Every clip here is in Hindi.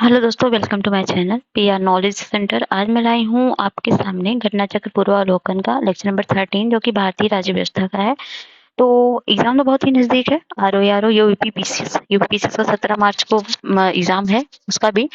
हेलो दोस्तों, welcome to my channel PR knowledge centre. आज मैं लाई हूँ आपके सामने घटना चक्र पूर्वावलोकन का लेक्चर नंबर 13 जो कि भारतीय राज्य व्यवस्था का है। तो एग्जाम तो बहुत ही नजदीक है। आरओ यूपीपीसीएस का 17 मार्च को एग्जाम है उसका भी।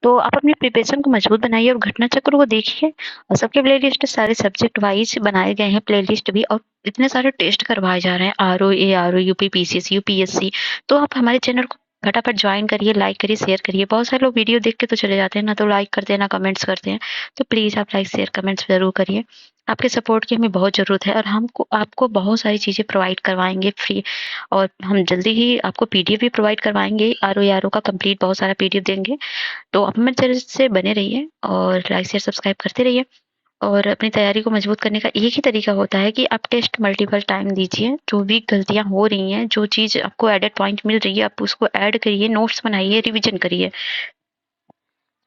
तो आप अपनी प्रिपरेशन को मजबूत बनाइए और घटना चक्र को देखिए। और सबके प्ले लिस्ट सारे सब्जेक्ट वाइज बनाए गए हैं प्ले लिस्ट भी, और इतने सारे टेस्ट करवाए जा रहे हैं आरओ यूपीपीसीएस यूपीएससी। तो आप हमारे चैनल को फटाफट ज्वाइन करिए, लाइक करिए, शेयर करिए। बहुत सारे लोग वीडियो देख के तो चले जाते हैं, ना तो लाइक करते हैं ना कमेंट्स करते हैं। तो प्लीज़ आप लाइक शेयर कमेंट्स ज़रूर करिए। आपके सपोर्ट की हमें बहुत ज़रूरत है और हमको आपको बहुत सारी चीज़ें प्रोवाइड करवाएंगे फ्री। और हम जल्दी ही आपको पीडीएफ भी प्रोवाइड करवाएंगे। आरओ का कंप्लीट बहुत सारा पीडीएफ देंगे। तो आप हमारे चैनल से बने रहिए और लाइक शेयर सब्सक्राइब करते रहिए। और अपनी तैयारी को मजबूत करने का एक ही तरीका होता है कि आप टेस्ट मल्टीपल टाइम दीजिए। जो भी गलतियां हो रही हैं, जो चीज़ आपको एडेड पॉइंट मिल रही है, आप उसको ऐड करिए, नोट्स बनाइए, रिवीजन करिए।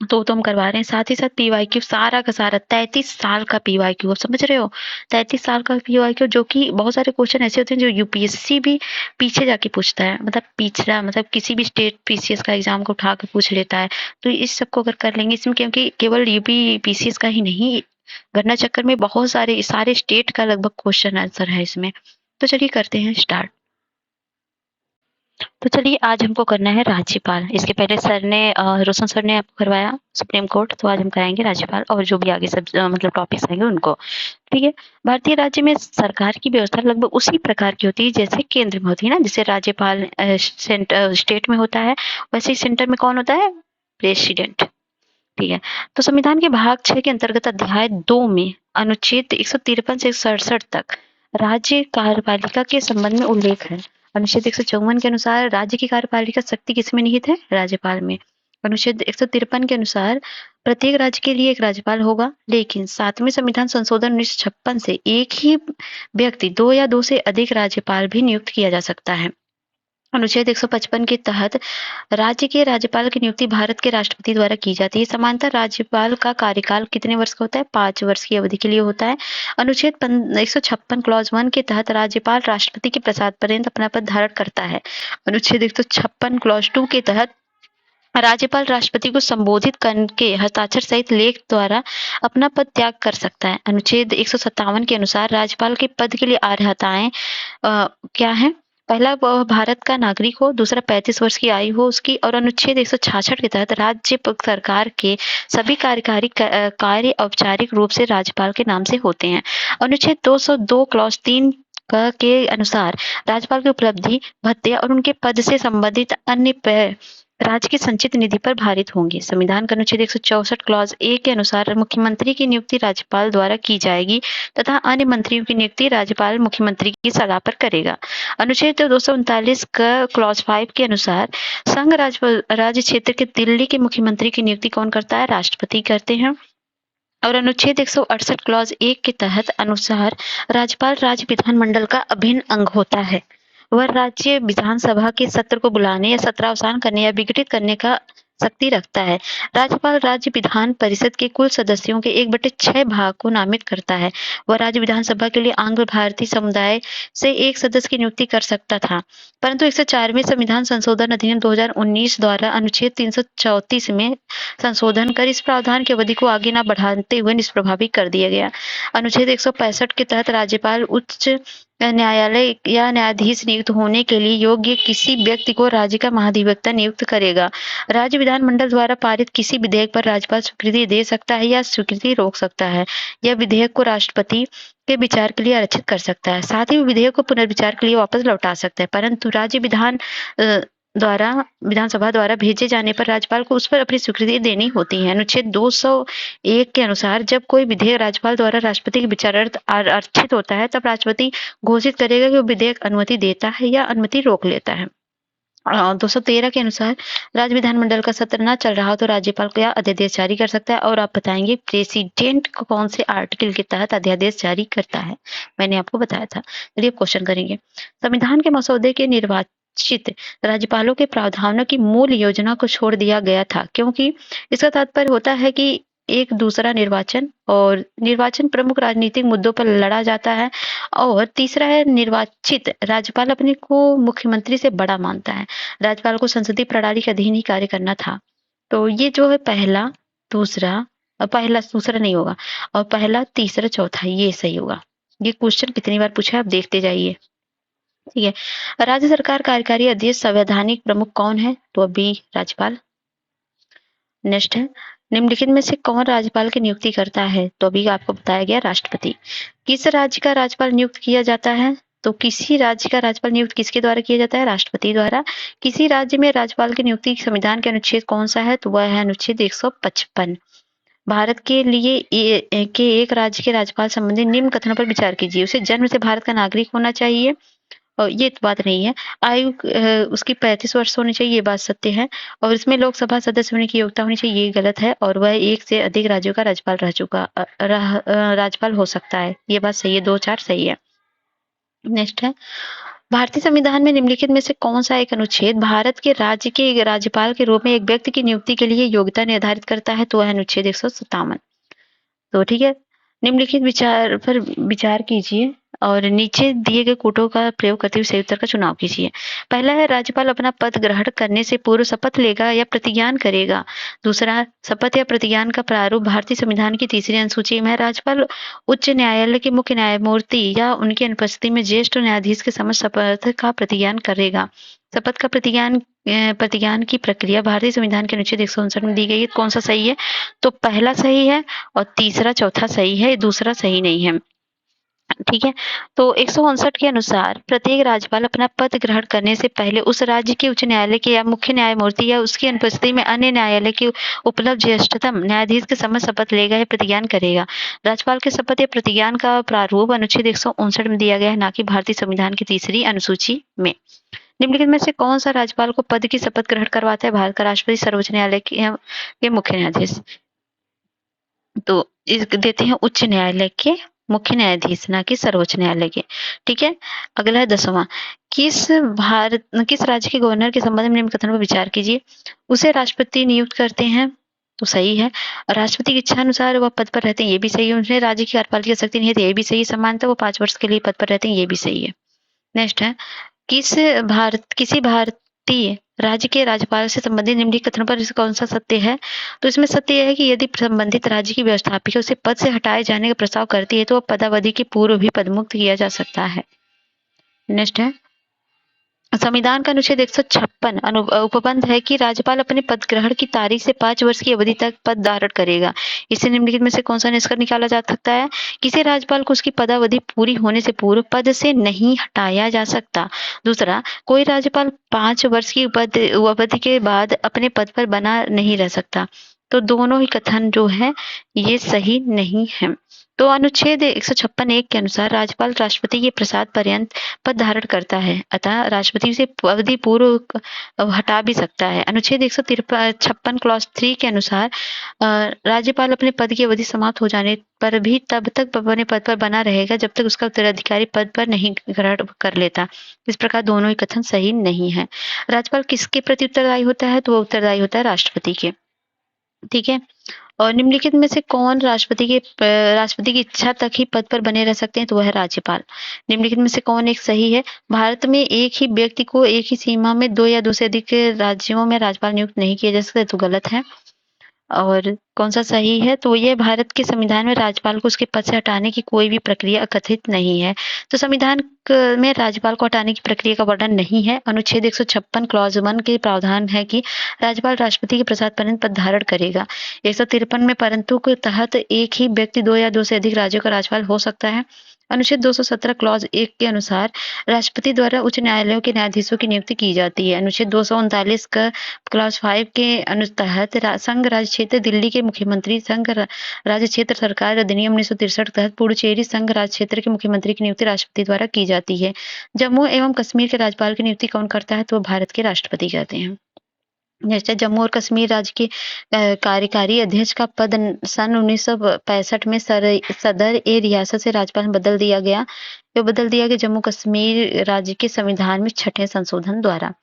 तो हम करवा रहे हैं। साथ ही साथ पीवाईक्यू सारा का सारा 33 साल का पीवाईक्यू, आप समझ रहे हो? 33 साल का पीवाईक्यू, जो कि बहुत सारे क्वेश्चन ऐसे होते हैं जो यूपीएससी भी पीछे जाके पूछता है, मतलब पिछड़ा, मतलब किसी भी स्टेट पीसीएस का एग्जाम को उठा के पूछ लेता है। तो इस सबको अगर कर लेंगे इसमें, क्योंकि केवल यूपी पीसीएस का ही नहीं, घटना चक्कर में बहुत सारे सारे स्टेट का लगभग क्वेश्चन आंसर है इसमें। तो चलिए करते हैं स्टार्ट। तो चलिए आज हमको करना है राज्यपाल। इसके पहले सर ने रोशन सर ने आपको करवाया सुप्रीम कोर्ट, तो आज हम कराएंगे राज्यपाल और जो भी आगे सब मतलब टॉपिक्स आएंगे उनको। ठीक है। भारतीय राज्य में सरकार की व्यवस्था लगभग उसी प्रकार की होती है जैसे केंद्र में होती है ना। जैसे राज्यपाल स्टेट में होता है, वैसे ही सेंटर में कौन होता है? प्रेसिडेंट। ठीक है। तो संविधान के भाग 6 के अंतर्गत अध्याय 2 में अनुच्छेद 153 से 67 तक राज्य कार्यपालिका के संबंध में उल्लेख है। अनुच्छेद 154 के अनुसार राज्य की कार्यपालिका शक्ति किसमें निहित है? राज्यपाल में। अनुच्छेद 153 के अनुसार प्रत्येक राज्य के लिए एक राज्यपाल होगा, लेकिन 7वें संविधान संशोधन 1956 से एक ही व्यक्ति 2 या 2 से अधिक राज्यपाल भी नियुक्त किया जा सकता है। अनुच्छेद 155 के तहत राज्य के राज्यपाल की नियुक्ति भारत के राष्ट्रपति द्वारा की जाती है। समांतर राज्यपाल का कार्यकाल कितने वर्ष का होता है? 5 वर्ष की अवधि के लिए होता है। अनुच्छेद 156 क्लॉज 1 के तहत राज्यपाल राष्ट्रपति के प्रसाद पर्यंत अपना पद धारण करता है। अनुच्छेद 156 क्लॉज 2 के तहत राज्यपाल राष्ट्रपति को संबोधित करके हस्ताक्षर सहित लेख द्वारा अपना पद त्याग कर सकता है। अनुच्छेद 157 के अनुसार राज्यपाल के पद के लिए अर्हताएं क्या है? पहला, वह भारत का नागरिक हो। दूसरा, 35 वर्ष की आयु हो उसकी। और अनुच्छेद 166 के तहत राज्य सरकार के सभी कार्यकारी कार्य औपचारिक रूप से राज्यपाल के नाम से होते हैं। अनुच्छेद 202 क्लॉज 3 के अनुसार राज्यपाल की उपलब्धि, भत्ते और उनके पद से संबंधित अन्य राज्य की संचित निधि पर भारित होंगे। संविधान का अनुच्छेद 164 क्लॉज ए के अनुसार मुख्यमंत्री की नियुक्ति राज्यपाल द्वारा की जाएगी तथा अन्य मंत्रियों की नियुक्ति राज्यपाल मुख्यमंत्री की सलाह पर करेगा। अनुच्छेद 239 का क्लॉज 5 के अनुसार संघ राज्य क्षेत्र के दिल्ली के मुख्यमंत्री की नियुक्ति कौन करता है? राष्ट्रपति करते हैं। और अनुच्छेद 168 क्लॉज 1 के तहत अनुसार राज्यपाल राज्य विधानमंडल का अभिन्न अंग होता है। वह राज्य विधानसभा के सत्र को बुलाने या सत्रावसान करने या विघटित करने का शक्ति रखता है। राज्यपाल राज्य विधान परिषद के कुल सदस्यों के 1/6 भाग को नामित करता है। वह राज्य विधानसभा के लिए आंग्ल भारतीय समुदाय से एक सदस्य की नियुक्ति कर सकता था, परंतु 104वें संविधान संशोधन अधिनियम 2019 द्वारा अनुच्छेद 334 में संशोधन कर इस प्रावधान की अवधि को आगे न बढ़ाते हुए निष्प्रभावी कर दिया गया। अनुच्छेद 165 के तहत राज्यपाल उच्च न्यायालय या न्यायाधीश नियुक्त होने के लिए योग्य किसी व्यक्ति को राज्य का महाधिवक्ता नियुक्त करेगा। राज्य विधानमंडल द्वारा पारित किसी विधेयक पर राज्यपाल स्वीकृति दे सकता है या स्वीकृति रोक सकता है। यह विधेयक को राष्ट्रपति के विचार के लिए आरक्षित कर सकता है। साथ ही विधेयक को पुनर्विचार के लिए वापस लौटा सकता है, परंतु राज्य विधानसभा द्वारा भेजे जाने पर राज्यपाल को उस पर अपनी स्वीकृति देनी होती है। अनुच्छेद 201 के अनुसार जब कोई विधेयक राज्यपाल द्वारा राष्ट्रपति के विचारार्थ आरक्षित होता है, तब राष्ट्रपति घोषित करेगा कि वो विधेयक अनुमति देता है या अनुमति रोक लेता है। 213 के अनुसार राज्य विधानमंडल का सत्र न चल रहा हो तो राज्यपाल क्या अध्यादेश जारी कर सकता है? और आप बताएंगे प्रेसिडेंट कौन से आर्टिकल के तहत अध्यादेश जारी करता है? मैंने आपको बताया था। चलिए क्वेश्चन करेंगे। संविधान के मसौदे के निर्वाचित राज्यपालों के प्रावधानों की मूल योजना को छोड़ दिया गया था, क्योंकि इसका तात्पर्य होता है कि एक दूसरा निर्वाचन, और निर्वाचन प्रमुख राजनीतिक मुद्दों पर लड़ा जाता है। और तीसरा है निर्वाचित राज्यपाल अपने को मुख्यमंत्री से बड़ा मानता है। राज्यपाल को संसदीय प्रणाली के अधीन ही कार्य करना था। तो ये जो है पहला, दूसरा पहला दूसरा नहीं होगा, और पहला, तीसरा, चौथा ये सही होगा। ये क्वेश्चन कितनी बार पूछा है आप देखते जाइए। ठीक है। राज्य सरकार कार्यकारी अध्यक्ष संवैधानिक प्रमुख कौन है? तो अभी राज्यपाल। नेक्स्ट है, निम्नलिखित में से कौन राज्यपाल की नियुक्ति करता है? तो अभी आपको बताया गया राष्ट्रपति। किस राज्य का राज्यपाल नियुक्त किया जाता है? तो किसी राज्य का राज्यपाल नियुक्त किसके द्वारा किया जाता है? राष्ट्रपति द्वारा। किसी राज्य में राज्यपाल की नियुक्ति संविधान के अनुच्छेद कौन सा है? तो वह है अनुच्छेद 155। भारत के लिए के एक राज्य के राज्यपाल संबंधी निम्न कथनों पर विचार कीजिए। उसे जन्म से भारत का नागरिक होना चाहिए, और ये तो बात नहीं है। आयु उसकी 35 वर्ष होनी चाहिए, ये बात सत्य है। और इसमें लोकसभा सदस्य होने की योग्यता होनी चाहिए, ये गलत है। और वह एक से अधिक राज्यों का राज्यपाल रह चुका राज्यपाल हो सकता है, ये बात सही है। 2, 4 सही है। नेक्स्ट है, भारतीय संविधान में निम्नलिखित में से कौन सा एक अनुच्छेद भारत के राज्य के राज्यपाल के रूप में एक व्यक्ति की नियुक्ति के लिए योग्यता निर्धारित करता है? तो वह अनुच्छेद 157। तो ठीक है, निम्नलिखित विचार पर विचार कीजिए और नीचे दिए गए कोटों का प्रयोग करते हुए सही उत्तर का चुनाव कीजिए। पहला है, राज्यपाल अपना पद ग्रहण करने से पूर्व शपथ लेगा या प्रतिज्ञान करेगा। दूसरा, शपथ या प्रतिज्ञान का प्रारूप भारतीय संविधान की तीसरी अनुसूची में है। राज्यपाल उच्च न्यायालय के मुख्य न्यायमूर्ति या उनकी अनुपस्थिति में ज्येष्ठ न्यायाधीश के समक्ष शपथ का प्रतिज्ञान करेगा। शपथ का प्रतिज्ञान की प्रक्रिया भारतीय संविधान के अनुच्छेद 159 में दी गई है। कौन सा सही है? तो पहला सही है और तीसरा, चौथा सही है, दूसरा सही नहीं है। ठीक है, तो 159 के अनुसार प्रत्येक राज्यपाल अपना पद ग्रहण करने से पहले उस राज्य के उच्च न्यायालय के या मुख्य न्यायमूर्ति या उसकी अनुपस्थिति में अन्य न्यायालय के उपलब्ध ज्येष्ठतम न्यायाधीश के समक्ष शपथ लेगा या प्रतिज्ञान करेगा। राज्यपाल के शपथ या प्रतिज्ञान का प्रारूप अनुच्छेद 159 में दिया गया है, ना कि भारतीय संविधान की तीसरी अनुसूची में। निम्नलिखित में से कौन सा राज्यपाल को पद की शपथ ग्रहण करवाता है? भारत का राष्ट्रपति, सर्वोच्च न्यायालय के मुख्य न्यायाधीश। तो इस देते हैं उच्च न्यायालय के मुख्य न्यायाधीश, ना कि सर्वोच्च न्यायालय के। ठीक है, अगला है 10वां, किस राज्य के गवर्नर के संबंध में निम्न कथनों पर विचार कीजिए। उसे राष्ट्रपति नियुक्त करते हैं, तो सही है। राष्ट्रपति की इच्छा अनुसार वह पद पर रहते हैं, ये भी सही है। उन्हें राज्य की कार्यपालिका शक्ति नहीं है, तो ये भी सही है। समानतः वो 5 वर्ष के लिए पद पर रहते हैं, ये भी सही है। नेक्स्ट है, किसी भारतीय राज्य के राज्यपाल से संबंधित निम्नलिखित कथनों पर कौन सा सत्य है? तो इसमें सत्य यह है कि यदि संबंधित राज्य की व्यवस्थापिका उसे पद से हटाए जाने का प्रस्ताव करती है तो वह पदावधि के पूर्व भी पदमुक्त किया जा सकता है। नेक्स्ट है, संविधान का अनुच्छेद 156 उपबंध है कि राज्यपाल अपने पद ग्रहण की तारीख से 5 वर्ष की अवधि तक पद धारण करेगा। इससे निम्नलिखित में से कौन सा निष्कर्ष निकाला जा सकता है? किसी राज्यपाल को उसकी पदावधि पूरी होने से पूर्व पद से नहीं हटाया जा सकता। दूसरा, कोई राज्यपाल 5 वर्ष की अवधि के बाद अपने पद पर बना नहीं रह सकता। तो दोनों ही कथन जो है ये सही नहीं है। तो अनुच्छेद 156(1) के अनुसार राज्यपाल राष्ट्रपति के प्रसाद पर्यंत पद धारण करता है, अतः राष्ट्रपति से अवधि पूर्व हटा भी सकता है। अनुच्छेद 156 क्लॉज 3 के अनुसार राज्यपाल अपने पद की अवधि समाप्त हो जाने पर भी तब तक अपने पद पर बना रहेगा जब तक उसका उत्तराधिकारी पद पर नहीं ग्रहण कर लेता। इस प्रकार दोनों ही कथन सही नहीं है। राज्यपाल किसके प्रति उत्तरदायी होता है? तो वह उत्तरदायी होता है राष्ट्रपति के। ठीक है, और निम्नलिखित में से कौन राष्ट्रपति की इच्छा तक ही पद पर बने रह सकते हैं? तो वह है राज्यपाल। निम्नलिखित में से कौन एक सही है? भारत में एक ही व्यक्ति को एक ही सीमा में 2 या 2 से अधिक राज्यों में राज्यपाल नियुक्त नहीं किया जा सकता, तो गलत है। और कौन सा सही है? तो ये भारत के संविधान में राज्यपाल को उसके पद से हटाने की कोई भी प्रक्रिया कथित नहीं है। तो संविधान में राज्यपाल को हटाने की प्रक्रिया का वर्णन नहीं है। अनुच्छेद 156 क्लॉज 1 के प्रावधान है कि राज्यपाल राष्ट्रपति के प्रसाद पर्यंत पद धारण करेगा। 153 में परंतु के तहत एक ही व्यक्ति 2 या 2 से अधिक राज्यों का राज्यपाल हो सकता है। अनुच्छेद 217 क्लॉज 1 के अनुसार राष्ट्रपति द्वारा उच्च न्यायालयों के न्यायाधीशों की नियुक्ति की जाती है। अनुच्छेद 239 का क्लॉज 5 के तहत संघ राज्य क्षेत्र दिल्ली के मुख्यमंत्री संघ राज्य क्षेत्र सरकार अधिनियम 1963 के तहत पुडुचेरी संघ राज्य क्षेत्र के मुख्यमंत्री की नियुक्ति राष्ट्रपति द्वारा की जाती है। जम्मू एवं कश्मीर के राज्यपाल की नियुक्ति कौन करता है? तो भारत के राष्ट्रपति करते हैं। जैसे जम्मू और कश्मीर राज्य के कार्यकारी अध्यक्ष का पद सन 1965 में सदर ए रियासत से राज्यपाल में बदल दिया गया। बदल दिया गया जम्मू कश्मीर राज्य के संविधान में 6ठे संशोधन द्वारा।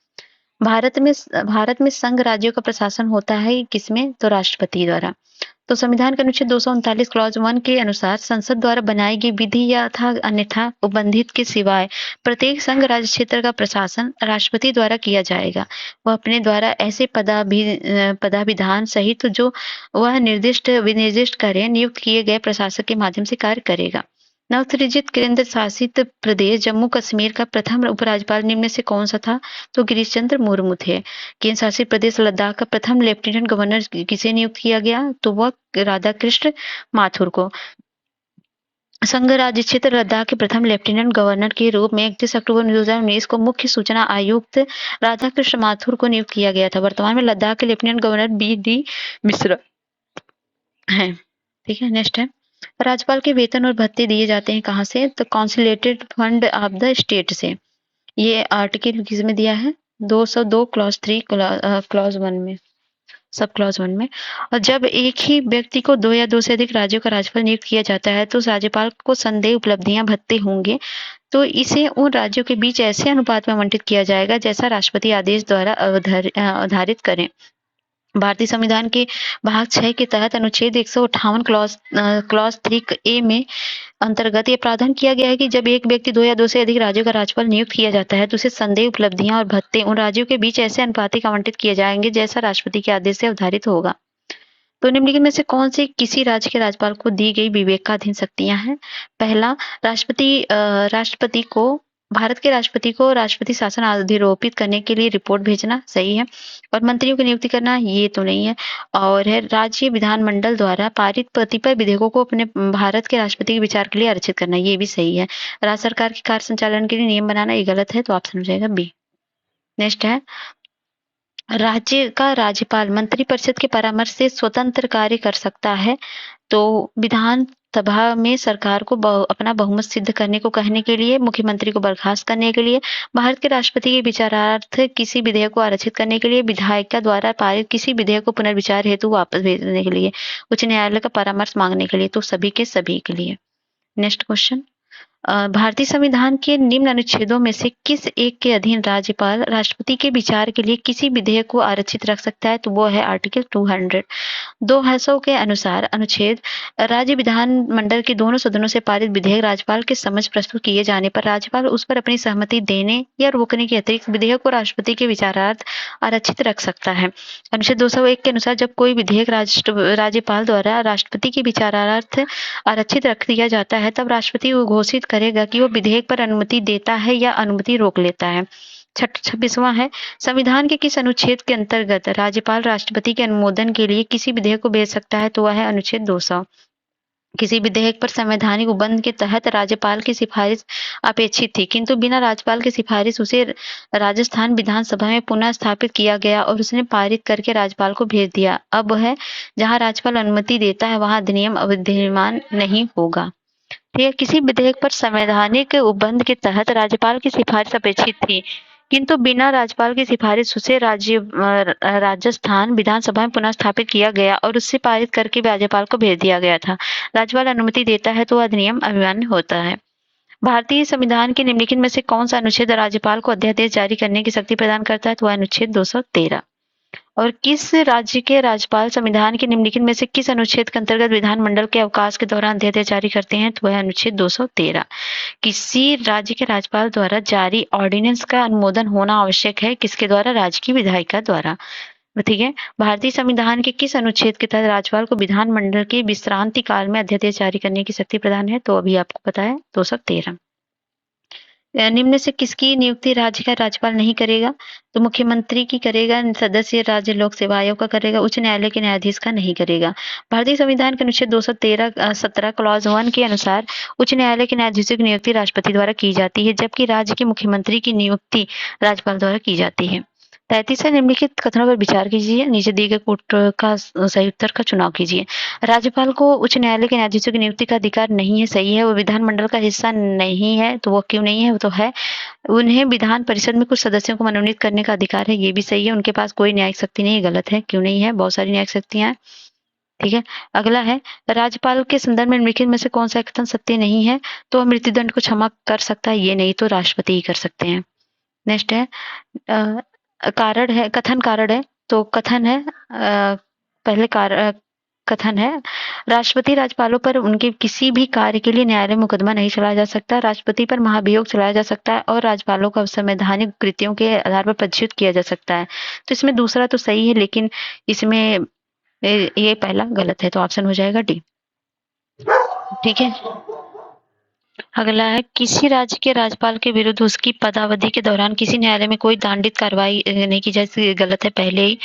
भारत में संघ राज्यों का प्रशासन होता है किसमें? तो राष्ट्रपति द्वारा। तो संविधान के अनुच्छेद 239 क्लॉज 1 के अनुसार संसद द्वारा बनाई गई विधि या था अन्यथा उपबंधित के सिवाय प्रत्येक संघ राज्य क्षेत्र का प्रशासन राष्ट्रपति द्वारा किया जाएगा। वह अपने द्वारा ऐसे पदाभिधान सहित जो वह विनिर्दिष्ट करे नियुक्त किए गए प्रशासक के माध्यम से कार्य करेगा। नवसृजित केंद्र शासित प्रदेश जम्मू कश्मीर का प्रथम उपराज्यपाल निम्न में से कौन सा था? तो गिरीश चंद्र मुर्मू थे। केंद्र शासित प्रदेश लद्दाख का प्रथम लेफ्टिनेंट गवर्नर किसे नियुक्त किया गया? तो वह राधाकृष्ण माथुर को। संघ राज्य क्षेत्र लद्दाख के प्रथम लेफ्टिनेंट गवर्नर के रूप में 31 अक्टूबर 2019 को मुख्य सूचना आयुक्त राधाकृष्ण माथुर को नियुक्त किया गया था। वर्तमान में लद्दाख के लेफ्टिनेंट गवर्नर बी.डी. मिश्रा हैं। ठीक है, नेक्स्ट है राज्यपाल के वेतन और भत्ते दिए जाते हैं कहाँ से? तो कॉन्सुलेटेड फंड ऑफ द स्टेट से। ये आर्टिकल किसमें दिया है? 202 क्लॉज 3 क्लॉज 1 में, सब क्लॉज 1 में। और जब एक ही व्यक्ति को 2 या 2 से अधिक राज्यों का राज्यपाल नियुक्त किया जाता है तो उस राज्यपाल को संदेह उपलब्धियां भत्ते होंगे तो इसे उन राज्यों के बीच ऐसे अनुपात में आवंटित किया जाएगा जैसा राष्ट्रपति आदेश द्वारा अवधारित करें। भारतीय संविधान के भाग 6 के तहत अनुच्छेद 158 क्लॉज 3 ए में अंतर्गत ये प्रावधान किया गया है कि जब एक व्यक्ति 2 या 2 से अधिक राज्यों का राज्यपाल नियुक्त किया जाता है तो उसे संदेह उपलब्धियां और भत्ते उन राज्यों के बीच ऐसे अनुपातिक आवंटित किए जाएंगे जैसा राष्ट्रपति के आदेश से अवधारित होगा। तो निम्नलिखित में से कौन से किसी राज्य के राज्यपाल को दी गई विवेकाधीन शक्तियां हैं? पहला, राष्ट्रपति को भारत के राष्ट्रपति को राष्ट्रपति शासन अधिरोपित करने के लिए रिपोर्ट भेजना, सही है। और मंत्रियों की नियुक्ति करना, ये तो नहीं है। और है राज्य विधानमंडल द्वारा पारित कतिपय विधेयकों को अपने भारत के राष्ट्रपति के विचार के लिए आरक्षित करना, ये भी सही है। राज्य सरकार के कार्य संचालन के लिए नियम बनाना, ये गलत है, तो ऑप्शन हो जाएगा बी। नेक्स्ट है राज्य का राज्यपाल मंत्रिपरिषद के परामर्श से स्वतंत्र कार्य कर सकता है। तो विधान सभा में सरकार को अपना बहुमत सिद्ध करने को कहने के लिए, मुख्यमंत्री को बर्खास्त करने के लिए, भारत के राष्ट्रपति के विचारार्थ किसी विधेयक को आरक्षित करने के लिए, विधायिका द्वारा पारित किसी विधेयक को पुनर्विचार हेतु वापस भेजने के लिए, उच्च न्यायालय का परामर्श मांगने के लिए, तो सभी के लिए। नेक्स्ट क्वेश्चन, भारतीय संविधान के निम्न अनुच्छेदों में से किस एक के अधीन राज्यपाल राष्ट्रपति के विचार के लिए किसी विधेयक को आरक्षित रख सकता है? तो वो है आर्टिकल 200। 200 के अनुसार अनुच्छेद राज्य विधानमंडल के दोनों सदनों से पारित विधेयक राज्यपाल के समक्ष प्रस्तुत किए जाने पर राज्यपाल उस पर अपनी सहमति देने या रोकने के अतिरिक्त विधेयक को राष्ट्रपति के विचारार्थ आरक्षित रख सकता है। अनुच्छेद 201 के अनुसार जब कोई विधेयक राज्यपाल द्वारा राष्ट्रपति के विचारार्थ आरक्षित रख दिया जाता है तब राष्ट्रपति घोषित करेगा कि वो विधेयक पर अनुमति देता है या अनुमति रोक लेता है। 26वां है संविधान के किस अनुच्छेद के अंतर्गत राज्यपाल राष्ट्रपति के अनुमोदन के लिए किसी विधेयक को भेज सकता है? तो वह है अनुच्छेद 200। किसी विधेयक पर संवैधानिक उपबंध के तहत राज्यपाल की सिफारिश अपेक्षित थी किंतु बिना राज्यपाल की सिफारिश उसे राजस्थान विधानसभा में पुनः स्थापित किया गया और उसने पारित करके राज्यपाल को भेज दिया। अब है जहां राज्यपाल अनुमति देता है वहां अधिनियम अविद्यमान नहीं होगा। ठीक है, किसी विधेयक पर संवैधानिक उपबंध के तहत राज्यपाल की सिफारिश अपेक्षित थी किंतु बिना राज्यपाल की सिफारिश उसे राजस्थान विधानसभा में पुनः स्थापित किया गया और उससे पारित करके राज्यपाल को भेज दिया गया था। राज्यपाल अनुमति देता है तो अधिनियम अमान्य होता है। भारतीय संविधान के निम्नलिखित में से कौन सा अनुच्छेद राज्यपाल को अध्यादेश जारी करने की शक्ति प्रदान करता है? तो वह अनुच्छेद 213। और किस राज्य के राज्यपाल संविधान के निम्नलिखित में से किस अनुच्छेद के अंतर्गत विधानमंडल के अवकाश के दौरान अध्यादेश जारी करते हैं? तो वह अनुच्छेद 213। किसी राज्य के राज्यपाल द्वारा जारी ऑर्डिनेंस का अनुमोदन होना आवश्यक है, किसके द्वारा? राज्य की विधायिका द्वारा। ठीक है, भारतीय संविधान के किस अनुच्छेद के तहत राज्यपाल को विधानमंडल के विश्रांति काल में अध्यादेश जारी करने की शक्ति प्रदान है? तो अभी आपको पता है 213। निम्न से किसकी नियुक्ति राज्य का राज्यपाल नहीं करेगा? तो मुख्यमंत्री की करेगा, सदस्य राज्य लोक सेवा आयोग का करेगा, उच्च न्यायालय के न्यायाधीश का नहीं करेगा। भारतीय संविधान के अनुच्छेद 217 क्लॉज 1 के अनुसार उच्च न्यायालय के न्यायाधीशों की नियुक्ति राष्ट्रपति द्वारा की जाती है जबकि राज्य के मुख्यमंत्री की नियुक्ति राज्यपाल द्वारा की जाती है। 33 निम्नलिखित कथनों पर विचार कीजिए, नीचे दिए गए कोट का सही उत्तर का चुनाव कीजिए। राज्यपाल को उच्च न्यायालय के न्यायाधीशों की नियुक्ति का अधिकार नहीं है, सही है। वो विधानमंडल का हिस्सा नहीं है, तो वो क्यों नहीं है? वो तो है, उन्हें विधान परिषद में कुछ सदस्यों को मनोनीत करने का अधिकार है, ये भी सही है। उनके पास कोई न्यायिक शक्ति नहीं, गलत है, क्यों नहीं है? बहुत सारी न्यायिक शक्तियां हैं। ठीक है, अगला है राज्यपाल के संदर्भ में निम्नलिखित में से कौन सा कथन सत्य नहीं है? तो मृत्युदंड को क्षमा कर सकता है, ये नहीं, तो राष्ट्रपति ही कर सकते हैं। नेक्स्ट है कारण है, कथन कारण है। तो कथन है पहले कथन है, राष्ट्रपति राज्यपालों पर उनके किसी भी कार्य के लिए न्यायालय में मुकदमा नहीं चलाया जा सकता, राष्ट्रपति पर महाभियोग चलाया जा सकता है और राज्यपालों को संवैधानिक कृतियों के आधार पर पदच्युत किया जा सकता है। तो इसमें दूसरा तो सही है, लेकिन इसमें ये पहला गलत है, तो ऑप्शन हो जाएगा डी। ठीक है, अगला है, किसी राज्य के राज्यपाल के विरुद्ध उसकी पदावधि के दौरान किसी न्यायालय में कोई दंडित कार्रवाई नहीं की जाए, गलत है पहले ही।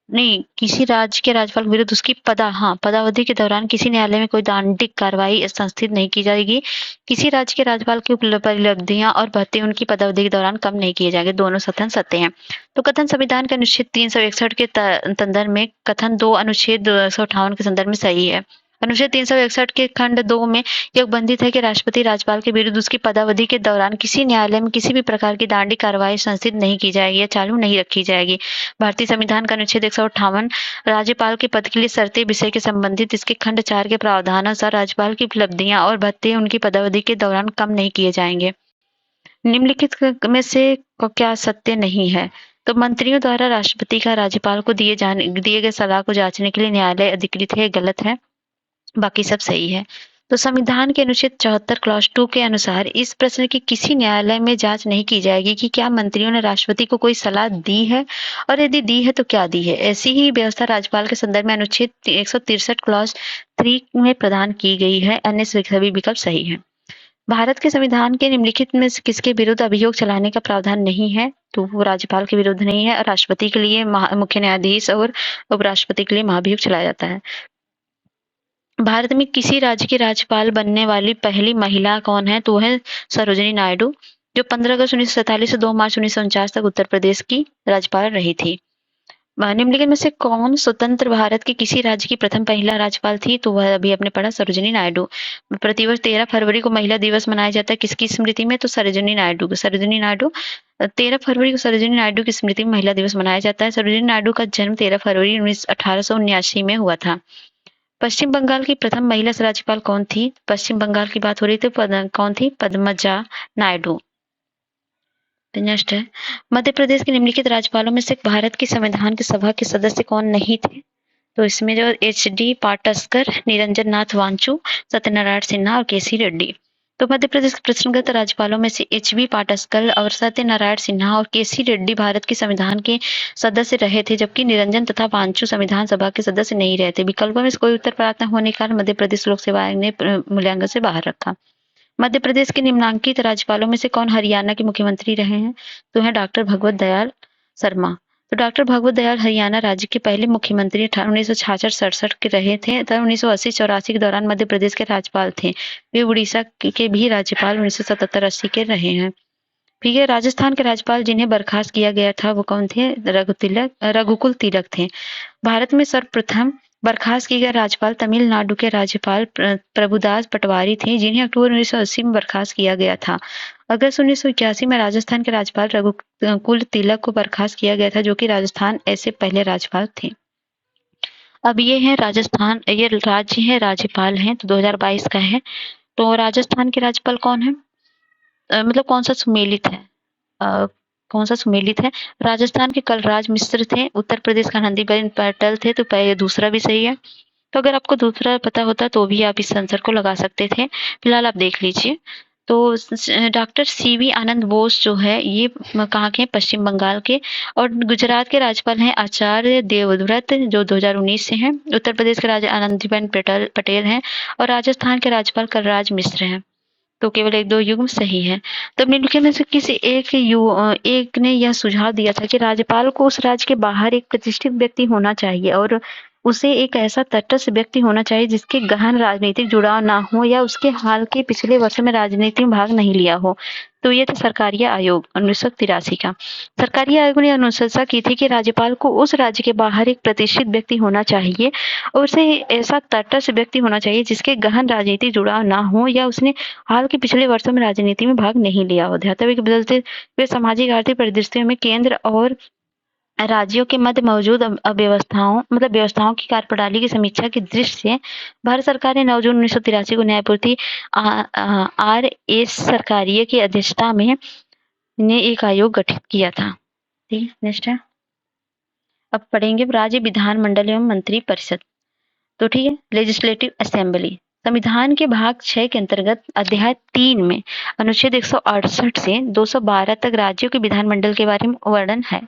नहीं, किसी राज्य के राज्यपाल के विरुद्ध उसकी पदावधि के दौरान किसी न्यायालय में कोई दंडित कार्रवाई संस्थित नहीं की जाएगी। किसी राज्य के राज्यपाल की उपलब्धियां और भत्ते उनकी पदावधि के दौरान कम नहीं किए जाएंगे, दोनों कथन सत्य हैं। तो कथन संविधान के अनुच्छेद 361 के संदर्भ में, कथन 2 अनुच्छेद 258 के संदर्भ में सही है। अनुच्छेद 361 के खंड 2 में यह उपबंधित है कि राष्ट्रपति राज्यपाल के विरुद्ध उसकी पदावधि के दौरान किसी न्यायालय में किसी भी प्रकार की दंडित कार्रवाई संस्थित नहीं की जाएगी या चालू नहीं रखी जाएगी। भारतीय संविधान का अनुच्छेद 158 राज्यपाल के पद के लिए शर्तें विषय के संबंधित इसके खंड 4 के प्रावधानानुसार राज्यपाल की उपलब्धियां और भत्ते उनकी पदावधि के दौरान कम नहीं किए जाएंगे। निम्नलिखित में से क्या सत्य नहीं है? तो मंत्रियों द्वारा राष्ट्रपति का राज्यपाल को दिए गए सलाह को जांचने के लिए न्यायालय अधिकृत है, गलत है। बाकी सब सही है। तो संविधान के अनुच्छेद 74 क्लॉज 2 के अनुसार इस प्रश्न की किसी न्यायालय में जांच नहीं की जाएगी कि क्या मंत्रियों ने राष्ट्रपति को कोई सलाह दी है, और यदि दी है तो क्या दी है। ऐसी ही व्यवस्था राज्यपाल के संदर्भ में अनुच्छेद 163 क्लॉज 3 में प्रदान की गई है। अन्य सभी विकल्प सही है। भारत के संविधान के निम्नलिखित में से किसके विरुद्ध अभियोग चलाने का प्रावधान नहीं है? तो वो राज्यपाल के विरुद्ध नहीं है, और राष्ट्रपति के लिए मुख्य न्यायाधीश और उपराष्ट्रपति के लिए महाभियोग चलाया जाता है। भारत में किसी राज्य की राज्यपाल बनने वाली पहली महिला कौन है? तो है सरोजिनी नायडू, जो 15 अगस्त 1947 से 2 मार्च 1949 तक उत्तर प्रदेश की राज्यपाल रही थी। निम्नलिखित में से कौन स्वतंत्र भारत के किसी राज्य की प्रथम महिला राज्यपाल थी? तो वह अभी आपने पढ़ा, सरोजिनी नायडू। प्रतिवर्ष 13 फरवरी को महिला दिवस मनाया जाता है, किसकी स्मृति में? तो सरोजिनी नायडू। 13 फरवरी को सरोजिनी नायडू की स्मृति में महिला दिवस मनाया जाता है। सरोजिनी नायडू का जन्म 13 फरवरी 1879 में हुआ था। पश्चिम बंगाल की प्रथम महिला राज्यपाल कौन थी? पश्चिम बंगाल की बात हो रही थी, कौन थी? पद्मजा नायडू। नेक्स्ट है, मध्य प्रदेश के निम्नलिखित राज्यपालों में से भारत की संविधान की सभा के सदस्य कौन नहीं थे? तो इसमें जो HD पाटस्कर, निरंजन नाथ वांचू, सत्यनारायण सिन्हा और KC रेड्डी। तो मध्य प्रदेश के प्रश्नगत राज्यपालों में से HB पाटस्कर और सत्यनारायण सिन्हा और KC रेड्डी भारत के संविधान के सदस्य रहे थे, जबकि निरंजन तथा वांचू संविधान सभा के सदस्य नहीं रहे थे। विकल्पों में से कोई उत्तर प्राप्त न होने के कारण मध्य प्रदेश लोक सेवा आयोग ने मूल्यांकन से बाहर रखा। मध्य प्रदेश के निम्नांकित राज्यपालों में से कौन हरियाणा के मुख्यमंत्री रहे हैं? तो है डॉक्टर भगवत दयाल शर्मा। तो डॉक्टर भगवत दयाल हरियाणा राज्य के पहले मुख्यमंत्री 1966-67 के रहे थे तथा 1980-84 के दौरान मध्य प्रदेश के राज्यपाल थे। वे उड़ीसा के भी राज्यपाल 1977-80 के रहे हैं। ठीक है, राजस्थान के राज्यपाल जिन्हें बर्खास्त किया गया था वो कौन थे? रघुकुल तिलक थे। भारत में सर्वप्रथम बर्खास्त किए गए राज्यपाल तमिलनाडु के राज्यपाल प्रभुदास पटवारी थे, जिन्हें अक्टूबर 1980 में बर्खास्त किया गया था। अगस्त 1981 में राजस्थान के राज्यपाल रघुकुल तिलक को बर्खास्त किया गया था, जो कि राजस्थान ऐसे पहले राज्यपाल थे। अब ये है राजस्थान, ये राज्य है, राज्यपाल हैं, तो 2022 का है। तो राजस्थान के राज्यपाल कौन है? मतलब कौन सा सुमेलित है? कौन सा सुमेलित है? राजस्थान के कलराज मिश्र थे। उत्तर प्रदेश का आनंदीबेन पटेल थे, तो दूसरा भी सही है। तो अगर आपको दूसरा पता होता तो भी आप इस आंसर को लगा सकते थे। फिलहाल आप देख लीजिए। तो डॉक्टर CV आनंद बोस जो है ये कहाँ के हैं? पश्चिम बंगाल के। और गुजरात के राज्यपाल हैं आचार्य देवव्रत, जो 2019 से हैं। उत्तर प्रदेश के राज्य आनंदीबेन पटेल हैं, और राजस्थान के राज्यपाल कलराज मिश्र हैं। तो केवल 1-2 युग्म सही है। तब निम्नलिखित में से किसी एक ने यह सुझाव दिया था कि राज्यपाल को उस राज्य के बाहर एक प्रतिष्ठित व्यक्ति होना चाहिए, और उसे एक ऐसा तटस्थ व्यक्ति होना चाहिए जिसके गहन राजनीतिक जुड़ाव ना हो या उसके हाल के पिछले वर्षों में राजनीति में भाग नहीं लिया हो। तो ये था सरकारिया आयोग 1983 का। सरकारिया आयोग ने अनुशंसा की थी कि राज्यपाल को उस राज्य के बाहर एक प्रतिष्ठित व्यक्ति होना चाहिए, और उसे ऐसा तटस्थ व्यक्ति होना चाहिए जिसके गहन राजनीतिक जुड़ाव ना हो या उसने हाल के पिछले वर्षों में राजनीति में भाग नहीं लिया हो। ध्यातव्य के बदलते हुए सामाजिक आर्थिक परिदृश्यों में केंद्र और राज्यों के मध्य मौजूद व्यवस्थाओं की कार्यप्रणाली की समीक्षा की दृष्टि से भारत सरकार ने 9 जून 1983 को न्यायमूर्ति RS सरकारिया की अध्यक्षता में ने एक आयोग गठित किया था। ठीक है, नेक्स्ट है। अब पढ़ेंगे राज्य विधानमंडल एवं मंत्री परिषद। तो ठीक है, लेजिस्लेटिव असेंबली संविधान के भाग 6 के अंतर्गत अध्याय 3 में अनुच्छेद 168 से 212 तक राज्यों के विधानमंडल के बारे में वर्णन है।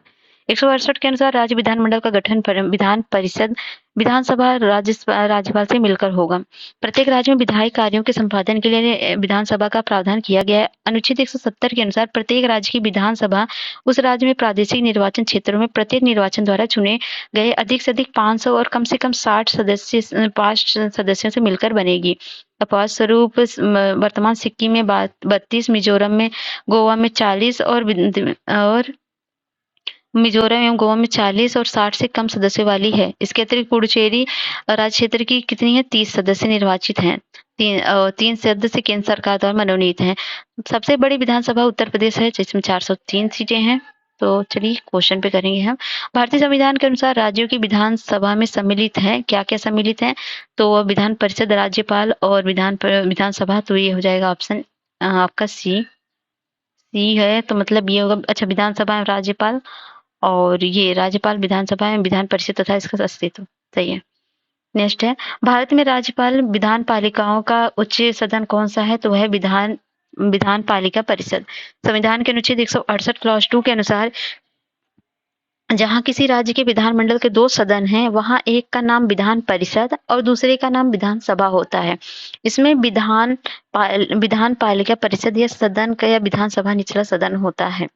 168 के अनुसार राज्य विधानमंडल का गठन विधान परिषद, विधानसभा, राज्यपाल से मिलकर होगा। प्रत्येक राज्य में विधायी कार्यों के संपादन के लिए विधानसभा का प्रावधान किया गया है। अनुच्छेद 170 के अनुसार प्रत्येक राज्य की विधानसभा उस राज्य में प्रादेशिक निर्वाचन क्षेत्रों में प्रत्येक निर्वाचन द्वारा चुने गए अधिक से अधिक 500 और कम से कम 5 सदस्यों से मिलकर बनेगी। अपवाद स्वरूप वर्तमान सिक्किम में 32, मिजोरम में, गोवा में 40 और मिजोरम एवं गोवा में 40 और 60 से कम सदस्यों वाली है। इसके अतिरिक्त पुडुचेरी राज्य क्षेत्र की कितनी है? 30 सदस्य निर्वाचित हैं। 3 सदस्य केंद्र सरकार द्वारा मनोनीत हैं। सबसे बड़ी विधानसभा उत्तर प्रदेश है जिसमें 403 सीटें हैं। तो चलिए क्वेश्चन पे करेंगे हम। भारतीय संविधान के अनुसार राज्यों की विधानसभा में सम्मिलित है, क्या क्या सम्मिलित है? तो विधान परिषद, राज्यपाल और विधानसभा। तो ये हो जाएगा ऑप्शन आपका सी है। तो मतलब ये होगा, अच्छा, विधानसभा में राज्यपाल और ये राज्यपाल, विधानसभा में विधान परिषद तथा इसका अस्तित्व। सही है। नेक्स्ट है, भारत में राज्यपाल विधान पालिकाओं का उच्च सदन कौन सा है? तो वह विधान पालिका परिषद। संविधान के अनुच्छेद 168 क्लॉज 2 के अनुसार जहां किसी राज्य के विधानमंडल के 2 सदन हैं, वहां एक का नाम विधान परिषद और दूसरे का नाम विधानसभा होता है। इसमें विधान पालिका परिषद या सदन का या विधानसभा निचला सदन होता है।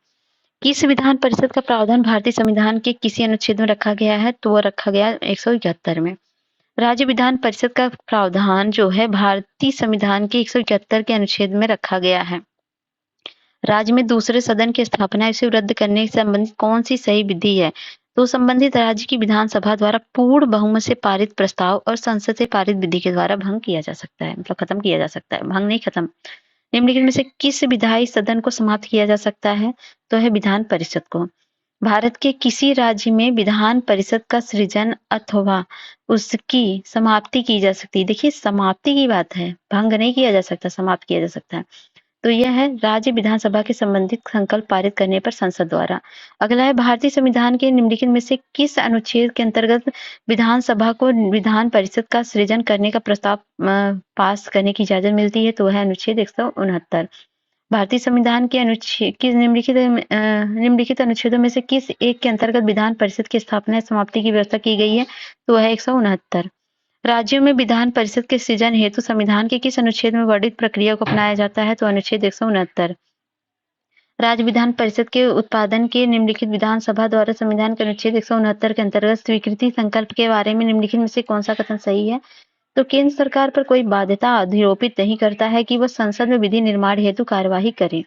किस विधान परिषद का प्रावधान भारतीय संविधान के किसी अनुच्छेद में रखा गया है? तो वो रखा गया 171 में। राज्य विधान परिषद का प्रावधान जो है भारतीय संविधान के 171 के अनुच्छेद में रखा गया है। राज्य में दूसरे सदन की स्थापना इसे रद्द करने से संबंधित कौन सी सही विधि है? तो संबंधित राज्य की विधानसभा द्वारा पूर्ण बहुमत से पारित प्रस्ताव और संसद से पारित विधि के द्वारा भंग किया जा सकता है, मतलब खत्म किया जा सकता है, भंग नहीं, खत्म। निम्नलिखित में से किस विधायी सदन को समाप्त किया जा सकता है? तो है विधान परिषद को। भारत के किसी राज्य में विधान परिषद का सृजन अथवा उसकी समाप्ति की जा सकती है। देखिए, समाप्ति की बात है, भंग नहीं किया जा सकता, समाप्त किया जा सकता है। तो यह है राज्य विधानसभा के संबंधित संकल्प पारित करने पर संसद द्वारा। अगला है, भारतीय संविधान के निम्नलिखित में से किस अनुच्छेद के अंतर्गत विधानसभा को विधान परिषद का सृजन करने का प्रस्ताव पास करने की इजाजत मिलती है? तो वह अनुच्छेद 169। भारतीय संविधान के अनुच्छेद किस निम्नलिखित अनुच्छेदों में से किस एक के अंतर्गत विधान परिषद की स्थापना या समाप्ति की व्यवस्था की गई है? तो वह 169। राज्यों में विधान परिषद के सृजन हेतु संविधान के किस अनुच्छेद में वर्णित प्रक्रिया को अपनाया जाता है? तो अनुच्छेद 169। राज्य विधान परिषद के उत्पादन के निम्नलिखित विधानसभा द्वारा संविधान के अनुच्छेद 169 के अंतर्गत स्वीकृति संकल्प के बारे में निम्नलिखित में से कौन सा कथन सही है? तो केंद्र सरकार पर कोई बाध्यता अधिरोपित नहीं करता है कि वह संसद में विधि निर्माण हेतु कार्यवाही करे।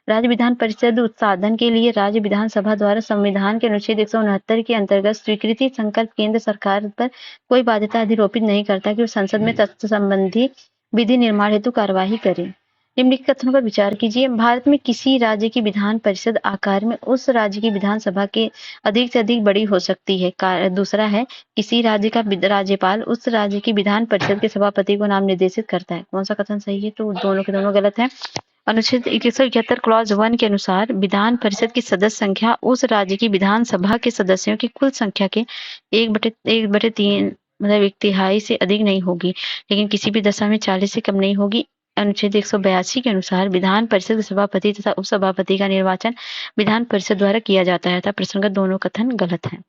राज्य विधान परिषद उत्पादन के लिए राज्य विधानसभा द्वारा संविधान के अनुच्छेद 169 के अंतर्गत स्वीकृति संकल्प केंद्र सरकार पर कोई बाध्यता अधिरोपित नहीं करता कि वह संसद में तत्व संबंधी विधि निर्माण हेतु कार्यवाही करे। निम्नलिखित कथनों पर विचार कीजिए। भारत में किसी राज्य की विधान परिषद आकार में उस राज्य की विधानसभा के अधिक से अधिक बड़ी हो सकती है। दूसरा है, किसी राज्य का राज्यपाल उस राज्य की विधान परिषद के सभापति को नाम निर्देशित करता है। कौन सा कथन सही है? तो दोनों के दोनों गलत है। अनुच्छेद 171 क्लॉज 1 के अनुसार विधान परिषद की सदस्य संख्या उस राज्य की विधानसभा के सदस्यों की कुल संख्या के 1/3 मतलब 1/3 से अधिक नहीं होगी, लेकिन किसी भी दशा में 40 से कम नहीं होगी। अनुच्छेद 182 के अनुसार विधान परिषद के सभापति तथा उपसभापति का निर्वाचन विधान परिषद द्वारा किया जाता है। प्रसंगत दोनों कथन गलत हैं।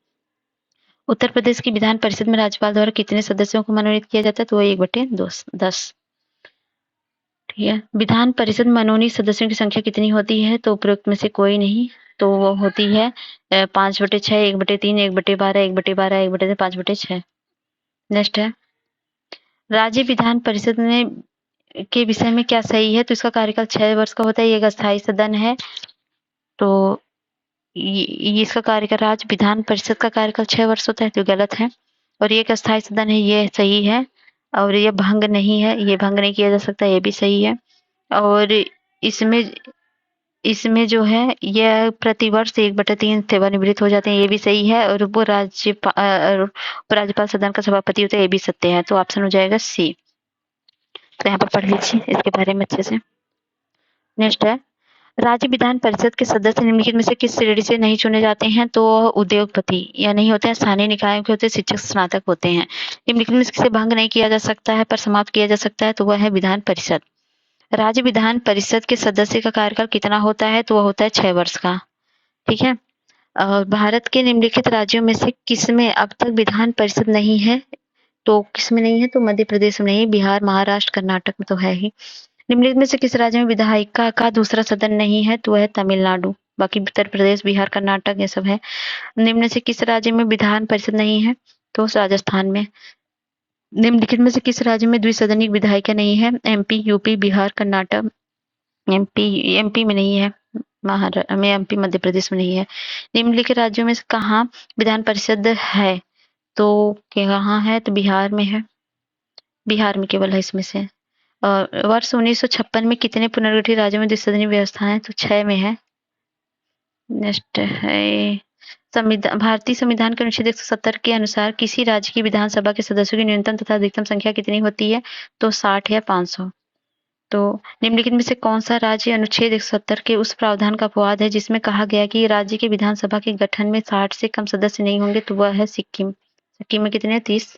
उत्तर प्रदेश की विधान परिषद में राज्यपाल द्वारा कितने सदस्यों को मनोनीत किया जाता है? तो 1/10। ठीक है। विधान परिषद में मनोनीत सदस्यों की संख्या कितनी होती है? तो उपरोक्त में से कोई नहीं, तो वो होती है 5/6, 1/3, 1/12, 1/12, 1/3, 5/6। नेक्स्ट है, राज्य विधान परिषद में के विषय में क्या सही है? तो इसका कार्यकाल 6 वर्ष का होता है। ये एक अस्थायी सदन है, तो ये इसका कार्यकाल, राज्य विधान परिषद का कार्यकाल 6 वर्ष होता है, तो गलत है। और ये एक अस्थायी सदन है, ये सही है। और ये भंग नहीं है, ये भंग नहीं किया जा सकता, ये भी सही है। और इसमें जो है यह प्रतिवर्ष 1/3 सेवानिवृत्त हो जाते हैं, ये भी सही है। और वो राज्यपाल सदन का सभापति होता है, ये भी सत्य है। तो ऑप्शन हो जाएगा सी। तो यहाँ पर पढ़ लीजिए इसके बारे में अच्छे से। नेक्स्ट है, राज्य विधान परिषद के सदस्य निम्नलिखित में से किस श्रेणी से नहीं चुने जाते हैं? तो उद्योगपति या नहीं होते हैं, स्थानीय निकायों के होते हैं, शिक्षक स्नातक होते हैं। निम्नलिखित में से किसे भंग नहीं किया जा सकता है पर समाप्त किया जा सकता है? तो वह है विधान परिषद। राज्य विधान परिषद के सदस्य का कार्यकाल कितना होता है? तो वह होता है 6 वर्ष का। ठीक है। भारत के निम्नलिखित राज्यों में से किसमें अब तक विधान परिषद नहीं है? तो किसमें नहीं है? तो मध्य प्रदेश में नहीं, बिहार, महाराष्ट्र, कर्नाटक में तो है ही। निम्नलिखित में से किस राज्य में विधायिका का दूसरा सदन नहीं है? तो वह है तमिलनाडु। बाकी उत्तर प्रदेश, बिहार, कर्नाटक ये सब है। निम्न में से किस राज्य में विधान परिषद नहीं है? तो राजस्थान में। निम्नलिखित में से किस राज्य में द्विसदनिक विधायिका नहीं है? MP, UP, Bihar, Karnataka. MP में नहीं है, महाराष्ट्र में, एमपी मध्य प्रदेश में नहीं है। निम्नलिखित राज्यों में से कहाँ विधान परिषद है? तो कहाँ है? तो बिहार में है। बिहार में केवल है इसमें से। वर्ष 1956 में कितने पुनर्गठित राज्यों में द्विसदनीय व्यवस्था है? तो 6 में है। नेक्स्ट है भारतीय संविधान के अनुच्छेद 170 के अनुसार किसी राज्य की विधानसभा के सदस्यों की न्यूनतम तथा अधिकतम संख्या कितनी होती है? तो 60 या 500। तो निम्नलिखित में से कौन सा राज्य अनुच्छेद 170 के उस प्रावधान का अपवाद है जिसमें कहा गया कि राज्य के विधानसभा के गठन में 60 से कम सदस्य नहीं होंगे? तो वह है सिक्किम। सिक्किम में कितने? 30।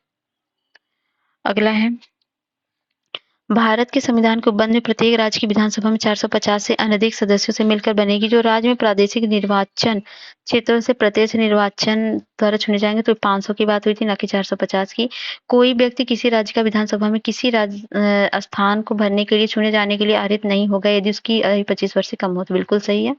अगला है भारत के संविधान को बंद में प्रत्येक राज्य की विधानसभा में 450 से अनधिक सदस्यों से मिलकर बनेगी। जो राज्य में प्रादेशिक निर्वाचन क्षेत्रों से प्रत्यक्ष निर्वाचन द्वारा चुने जाएंगे तो 500 की बात हुई थी, ना कि 450 की। कोई व्यक्ति किसी राज्य का विधानसभा में किसी स्थान को भरने के लिए चुने जाने के लिए आरित नहीं होगा यदि उसकी आयु 25 वर्ष से कम हो। तो बिल्कुल सही है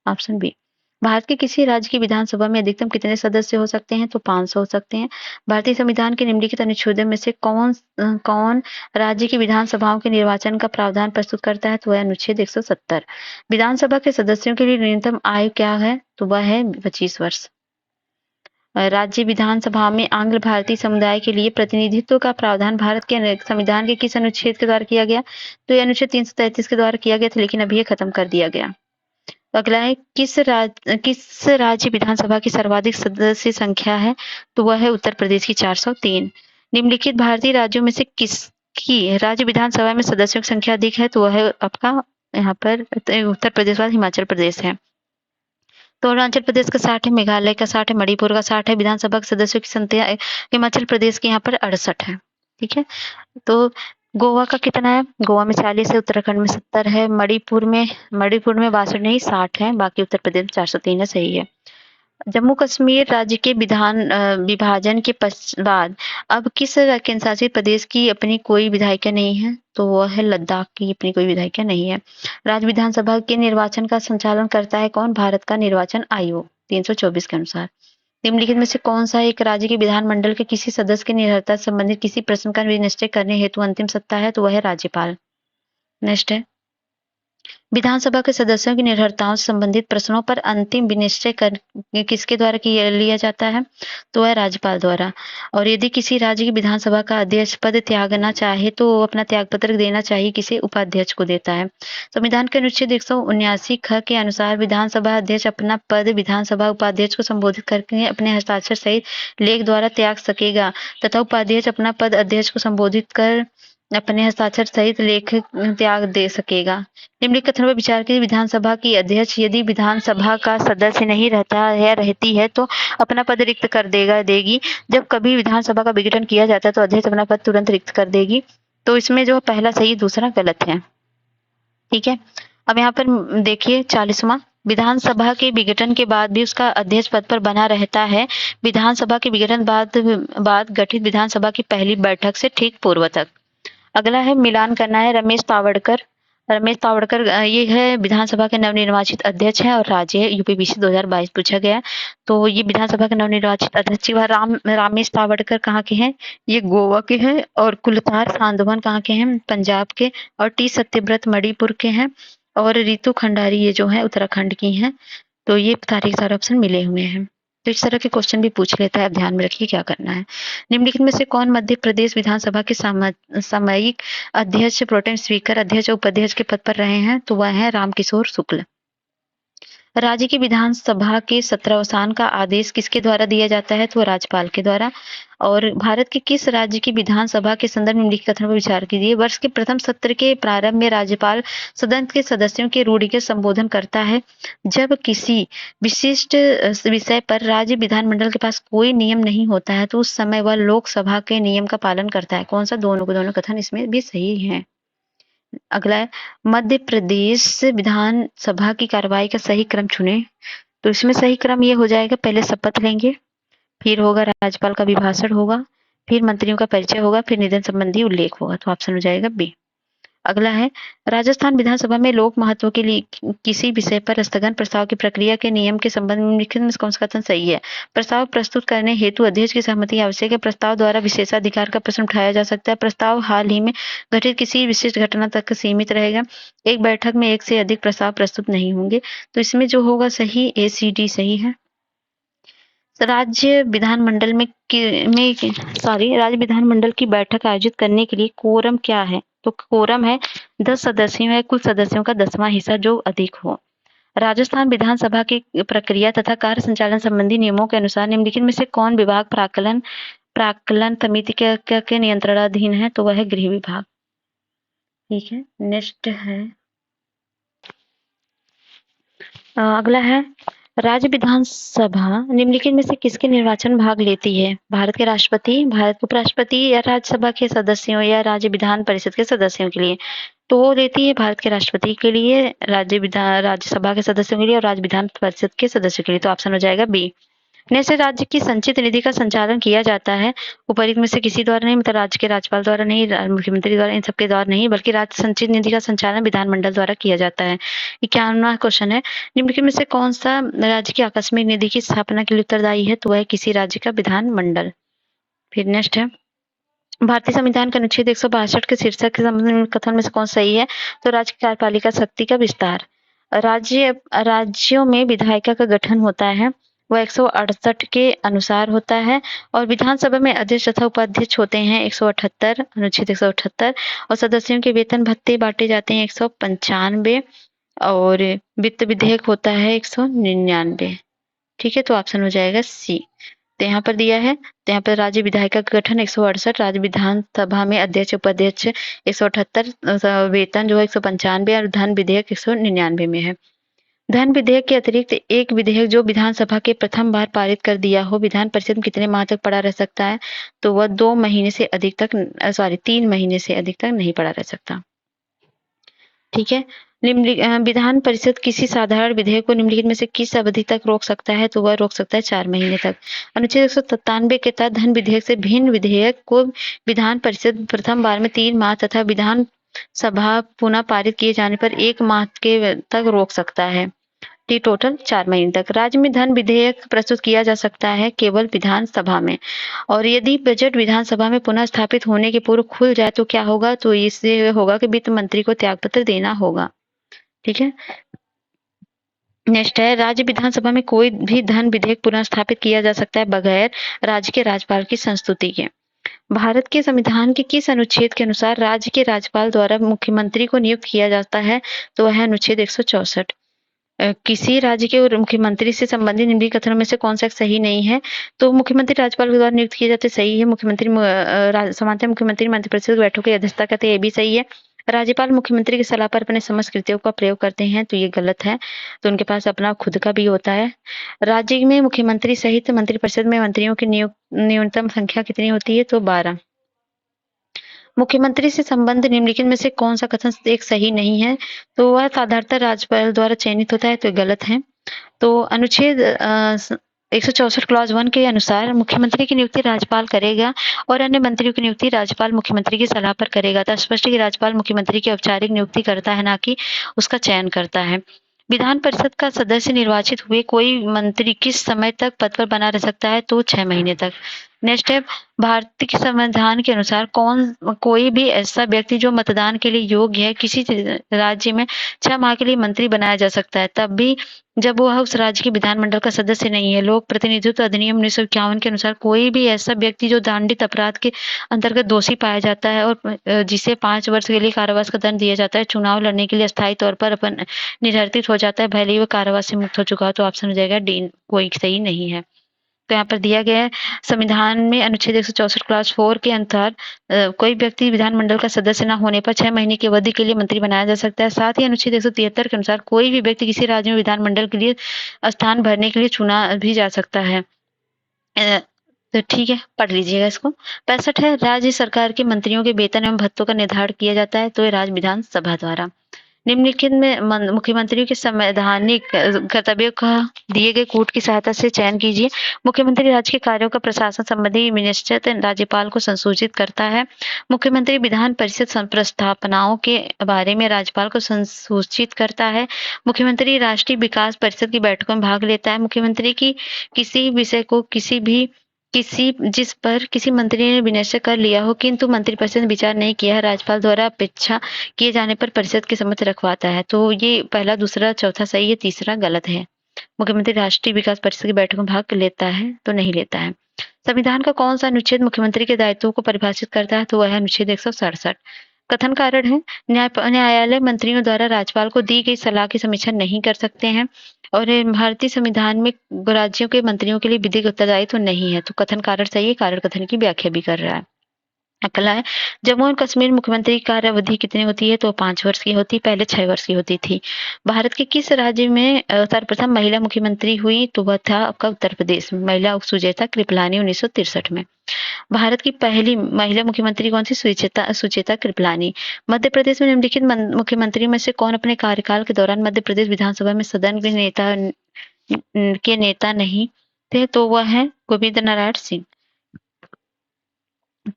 ऑप्शन बी। भारत के किसी राज्य की विधानसभा में अधिकतम कितने सदस्य हो सकते हैं? तो 500 हो सकते हैं। भारतीय संविधान के निम्नलिखित अनुच्छेदों में से कौन राज्य की विधानसभाओं के निर्वाचन का प्रावधान प्रस्तुत करता है? तो वह अनुच्छेद 170। विधानसभा के सदस्यों के लिए न्यूनतम आयु क्या है? तो वह है 25 वर्ष। राज्य विधानसभा में आंग्ल भारतीय समुदाय के लिए प्रतिनिधित्व का प्रावधान भारत के संविधान के किस अनुच्छेद के द्वारा किया गया? तो यह अनुच्छेद 333 के द्वारा किया गया था, लेकिन अभी ये खत्म कर दिया गया। अगला है किस राज्य विधानसभा की सर्वाधिक सदस्य संख्या है? तो वह है उत्तर प्रदेश की 403। निम्नलिखित भारतीय राज्यों में से किसकी राज्य विधानसभा में सदस्यों की संख्या अधिक है? तो वह है आपका यहाँ पर उत्तर प्रदेश बाद हिमाचल प्रदेश है। तो अरुणाचल प्रदेश का 60 है, मेघालय का 60 है, मणिपुर का 60 है। विधानसभा के सदस्यों की संख्या हिमाचल प्रदेश के यहाँ पर 68 है। ठीक है। तो गोवा का कितना है? गोवा में 40 है, उत्तराखंड में 70 है, मणिपुर में 62 नहीं 60 है, बाकी उत्तर प्रदेश में 403 है। सही है। जम्मू कश्मीर राज्य के विभाजन के बाद अब किस केंद्र शासित प्रदेश की अपनी कोई विधायिका नहीं है? तो वह है लद्दाख की अपनी कोई विधायिका नहीं है। राज्य विधानसभा के निर्वाचन का संचालन करता है कौन? भारत का निर्वाचन आयोग 324 के अनुसार। निम्नलिखित में से कौन सा एक राज्य के विधानमंडल के किसी सदस्य की निर्भरता से संबंधित किसी प्रश्न का निश्चय करने हेतु अंतिम सत्ता है? तो वह है राज्यपाल। नेक्स्ट है विधानसभा के सदस्यों की निर्भरताओं से संबंधित प्रश्नों पर अंतिम विनिश्चय किसके द्वारा लिया जाता है? तो वह राज्यपाल द्वारा। और यदि किसी राज्य की विधानसभा का अध्यक्ष पद त्यागना चाहे तो वो अपना त्यागपत्र देना चाहिए किसे? उपाध्यक्ष को देता है। संविधान के अनुच्छेद 179 ख के अनुसार विधानसभा अध्यक्ष अपना पद विधानसभा उपाध्यक्ष को संबोधित करके अपने हस्ताक्षर सहित लेख द्वारा त्याग सकेगा तथा उपाध्यक्ष अपना पद अध्यक्ष को संबोधित कर अपने हस्ताक्षर सहित लेख त्याग दे सकेगा। निम्नलिखित कथनों पर विचार कीजिए। विधानसभा की अध्यक्ष यदि विधानसभा का सदस्य नहीं रहता है रहती है तो अपना पद रिक्त कर देगी। जब कभी विधानसभा का विघटन किया जाता है तो अध्यक्ष अपना पद तुरंत रिक्त कर देगी। तो इसमें जो पहला सही दूसरा गलत है। ठीक है। अब यहाँ पर देखिए 40वां विधानसभा के विघटन के बाद भी उसका अध्यक्ष पद पर बना रहता है विधानसभा के विघटन बाद गठित विधानसभा की पहली बैठक से ठीक पूर्व तक। अगला है मिलान करना है रमेश पावड़कर ये है विधानसभा के नवनिर्वाचित अध्यक्ष है और राज्य है यूपीपीसी 2022 पूछा गया। तो ये विधानसभा के नवनिर्वाचित अध्यक्ष रामेश पावड़कर कहाँ के हैं? ये गोवा के हैं। और कुलतार सांधवन कहाँ के हैं? पंजाब के। और टी सत्यव्रत मणिपुर के हैं। और रितु खंडारी ये जो है उत्तराखंड की हैं। तो ये सारे ऑप्शन मिले हुए हैं। तो इस तरह के क्वेश्चन भी पूछ लेता है, अब ध्यान में रखिए क्या करना है। निम्नलिखित में से कौन मध्य प्रदेश विधानसभा के सामयिक अध्यक्ष प्रोटेम स्पीकर अध्यक्ष और उपाध्यक्ष के पद पर रहे हैं? तो वह है रामकिशोर शुक्ल। राज्य की विधानसभा के सत्रावसान का आदेश किसके द्वारा दिया जाता है? तो राज्यपाल के द्वारा। और भारत के किस राज्य की विधानसभा के संदर्भ में निम्नलिखित कथनों पर विचार कीजिए। वर्ष के प्रथम सत्र के प्रारंभ में राज्यपाल सदन के सदस्यों के रूढ़िगत संबोधन करता है। जब किसी विशिष्ट विषय पर राज्य विधानमंडल के पास कोई नियम नहीं होता है तो उस समय वह लोकसभा के नियम का पालन करता है। कौन सा? दोनों के दोनों कथन इसमें भी सही है। अगला है, मध्य प्रदेश विधानसभा की कार्रवाई का सही क्रम चुने। तो इसमें सही क्रम ये हो जाएगा, पहले शपथ लेंगे, फिर होगा राज्यपाल का अभिभाषण होगा, फिर मंत्रियों का परिचय होगा, फिर निधन संबंधी उल्लेख होगा। तो ऑप्शन हो जाएगा बी। अगला है, राजस्थान विधानसभा में लोक महत्व के लिए किसी विषय पर स्थगन प्रस्ताव की प्रक्रिया के नियम के संबंध में निम्नलिखित में कौन सा कथन सही है? प्रस्ताव प्रस्तुत करने हेतु अध्यक्ष की सहमति आवश्यक है। प्रस्ताव द्वारा विशेषाधिकार का प्रश्न उठाया जा सकता है। प्रस्ताव हाल ही में घटित किसी विशिष्ट घटना तक सीमित रहेगा। एक बैठक में एक से अधिक प्रस्ताव प्रस्तुत नहीं होंगे। तो इसमें जो होगा सही ACD सही है। राज्य विधानमंडल राज्य विधानमंडल की बैठक आयोजित करने के लिए कोरम क्या है? तो कोरम है 10 सदस्यों या कुल सदस्यों का 10वां हिस्सा जो अधिक हो। राजस्थान विधानसभा की प्रक्रिया तथा कार्य संचालन संबंधी नियमों के अनुसार निम्नलिखित में से कौन विभाग प्राक्कलन समिति के नियंत्रणाधीन है? तो वह है गृह विभाग। ठीक है, नेक्स्ट है अगला है, राज्य विधानसभा निम्नलिखित में से किसके निर्वाचन भाग लेती है? भारत के राष्ट्रपति, भारत के उपराष्ट्रपति या राज्यसभा के सदस्यों या राज्य विधान परिषद के सदस्यों के लिए? तो वो लेती है भारत के राष्ट्रपति के लिए, राज्यसभा के सदस्यों के लिए और राज्य विधान परिषद के सदस्यों के लिए। तो ऑप्शन हो जाएगा बी। निश्चित राज्य की संचित निधि का संचालन किया जाता है उपरोक्त में से किसी द्वारा नहीं, मतलब राज्य के राज्यपाल द्वारा नहीं, मुख्यमंत्री द्वारा, इन सबके द्वारा नहीं, बल्कि राज्य संचित निधि का संचालन विधानमंडल द्वारा किया जाता है। 51वां क्वेश्चन है, निम्नलिखित में से कौन सा राज्य की आकस्मिक निधि की स्थापना के लिए उत्तरदायी है? तो वह किसी राज्य का विधानमंडल। फिर नेक्स्ट है, भारतीय संविधान के अनुच्छेद 162 के शीर्षक के संबंध में कथन में से कौन सही है? तो राज्य की कार्यपालिका शक्ति का विस्तार। राज्यों में विधायिका का गठन होता है, वह 168 के अनुसार होता है और विधानसभा में अध्यक्ष तथा उपाध्यक्ष होते हैं 178, अनुच्छेद 178 और सदस्यों के वेतन भत्ते बांटे जाते हैं 195 और वित्त विधेयक होता है 199। ठीक है, तो ऑप्शन हो जाएगा सी। तो यहाँ पर दिया है, तो यहाँ पर राज्य विधायिका का गठन 168, राज्य विधानसभा में अध्यक्ष उपाध्यक्ष 178, वेतन जो है 195 और धन विधेयक 199 में है। धन विधेयक के अतिरिक्त एक विधेयक जो विधानसभा के प्रथम बार पारित कर दिया हो विधान परिषद में कितने माह तक पड़ा रह सकता है? तो वह 3 महीने से अधिक तक नहीं पड़ा रह सकता। ठीक है, विधान परिषद किसी साधारण विधेयक को निम्नलिखित में से किस अवधि तक रोक सकता है? तो वह रोक सकता है 4 महीने तक। अनुच्छेद 197 के तहत धन विधेयक से भिन्न विधेयक को विधान परिषद प्रथम बार में 3 माह तथा विधान सभा पुनः पारित किए जाने पर 1 माह के तक रोक सकता है। टोटल 4 महीने तक। राज्य में धन विधेयक प्रस्तुत किया जा सकता है केवल विधानसभा में, और यदि बजट विधानसभा में पुनः स्थापित होने के पूर्व खुल जाए तो क्या होगा? तो इससे होगा कि वित्त मंत्री को त्यागपत्र देना होगा। ठीक है, नेक्स्ट है, राज्य विधानसभा में कोई भी धन विधेयक पुनः स्थापित किया जा सकता है बगैर राज्य के राज्यपाल की संस्तुति के। भारत के संविधान के किस अनुच्छेद के अनुसार राज्य के राज्यपाल द्वारा मुख्यमंत्री को नियुक्त किया जाता है? तो वह है अनुच्छेद 164। किसी राज्य के मुख्यमंत्री से संबंधित निम्नलिखित कथनों में से कौन सा सही नहीं है? तो मुख्यमंत्री राज्यपाल के द्वारा नियुक्त किए जाते सही है। मुख्यमंत्री समानतः मुख्यमंत्री मंत्रिपरिषद की बैठकों की अध्यक्षता करते हैं, ये भी सही है। राज्यपाल मुख्यमंत्री की सलाह पर अपने समस्त कृत्यों का प्रयोग करते हैं, तो ये गलत है। तो उनके पास अपना खुद का भी होता है। राज्य में मुख्यमंत्री सहित मंत्रिपरिषद में मंत्रियों की न्यूनतम संख्या कितनी होती है? तो 12। मुख्यमंत्री से संबंध निम्नलिखित में से कौन सा कथन एक सही नहीं है? तो वह साधारणतः राज्यपाल द्वारा चयनित होता है, तो गलत है। तो अनुच्छेद 164 क्लॉज 1 के अनुसार मुख्यमंत्री की नियुक्ति राज्यपाल करेगा और अन्य मंत्रियों की नियुक्ति राज्यपाल मुख्यमंत्री की सलाह पर करेगा। तो स्पष्ट है कि राज्यपाल मुख्यमंत्री की औपचारिक नियुक्ति करता है, ना कि उसका चयन करता है। विधान परिषद का सदस्य निर्वाचित हुए कोई मंत्री किस समय तक पद पर बना रह सकता है? तो 6 महीने तक। नेक्स्ट है, भारत के संविधान के अनुसार कोई भी ऐसा व्यक्ति जो मतदान के लिए योग्य है किसी राज्य में 6 माह के लिए मंत्री बनाया जा सकता है, तब भी जब वह उस राज्य के विधानमंडल का सदस्य नहीं है। लोक प्रतिनिधित्व अधिनियम 1951 के अनुसार कोई भी ऐसा व्यक्ति जो दंडित अपराध के अंतर्गत दोषी पाया जाता है और जिसे 5 वर्ष के लिए कारावास का दंड दिया जाता है, चुनाव लड़ने के लिए अस्थायी तौर पर अपन निर्धारित हो जाता है, भले ही वह कारावास से मुक्त हो चुका हो। तो ऑप्शन हो जाएगा डी, कोई सही नहीं है। तो यहाँ पर दिया गया है, संविधान में अनुच्छेद 164 क्लास 4 के अनुसार कोई व्यक्ति विधानमंडल का सदस्य न होने पर 6 महीने की अवधि के लिए मंत्री बनाया जा सकता है। साथ ही अनुच्छेद 173 के अनुसार कोई भी व्यक्ति किसी राज्य में विधानमंडल के लिए स्थान भरने के लिए चुना भी जा सकता है। तो ठीक है, पढ़ लीजिएगा इसको। 65 है, राज्य सरकार के मंत्रियों के वेतन एवं भत्तों का निर्धारण किया जाता है, तो ये राज्य विधानसभा द्वारा। निम्नलिखित में मुख्यमंत्री के संवैधानिक कर्तव्यों का दिए गए कूट की सहायता से चयन कीजिए। मुख्यमंत्री राज्य के कार्यों का प्रशासन संबंधी निश्चित राज्यपाल को संसूचित करता है। मुख्यमंत्री विधान परिषद प्रस्तावनाओं के बारे में राज्यपाल को संसूचित करता है। मुख्यमंत्री राष्ट्रीय विकास परिषद की बैठकों में भाग लेता है। मुख्यमंत्री की किसी विषय को जिस पर किसी मंत्री ने विनिश्चय कर लिया हो किंतु मंत्रिपरिषद ने विचार नहीं किया है, राज्यपाल द्वारा अपेक्षा किए जाने पर परिषद के समक्ष रखवाता है। तो ये पहला, दूसरा, चौथा सही है, तीसरा गलत है। मुख्यमंत्री राष्ट्रीय विकास परिषद की बैठक में भाग लेता है तो नहीं लेता है। संविधान का कौन सा अनुच्छेद मुख्यमंत्री के दायित्वों को परिभाषित करता है? तो वह है अनुच्छेद 167। कथन कारण है, न्यायालय मंत्रियों द्वारा राज्यपाल को दी गई सलाह की समीक्षा नहीं कर सकते हैं और भारतीय संविधान में राज्यों के मंत्रियों के लिए विधिक उत्तरदायित्व नहीं है। तो कथन कारण सही है, कारण कथन की व्याख्या भी कर रहा है। अगला है, जम्मू एंड कश्मीर मुख्यमंत्री की कार्यावधि कितनी होती है? तो 5 वर्ष की होती, पहले 6 वर्ष की होती थी। भारत के किस राज्य में सर्वप्रथम महिला मुख्यमंत्री हुई? तो वह था आपका उत्तर प्रदेश में, महिला सुचेता कृपलानी 1963 में। भारत की पहली महिला मुख्यमंत्री कौन सी? सुचेता कृपलानी। मध्य प्रदेश में निम्नलिखित मुख्यमंत्री में से कौन अपने कार्यकाल के दौरान मध्य प्रदेश विधानसभा में सदन के नेता नहीं थे? तो वह है गोविंद नारायण सिंह।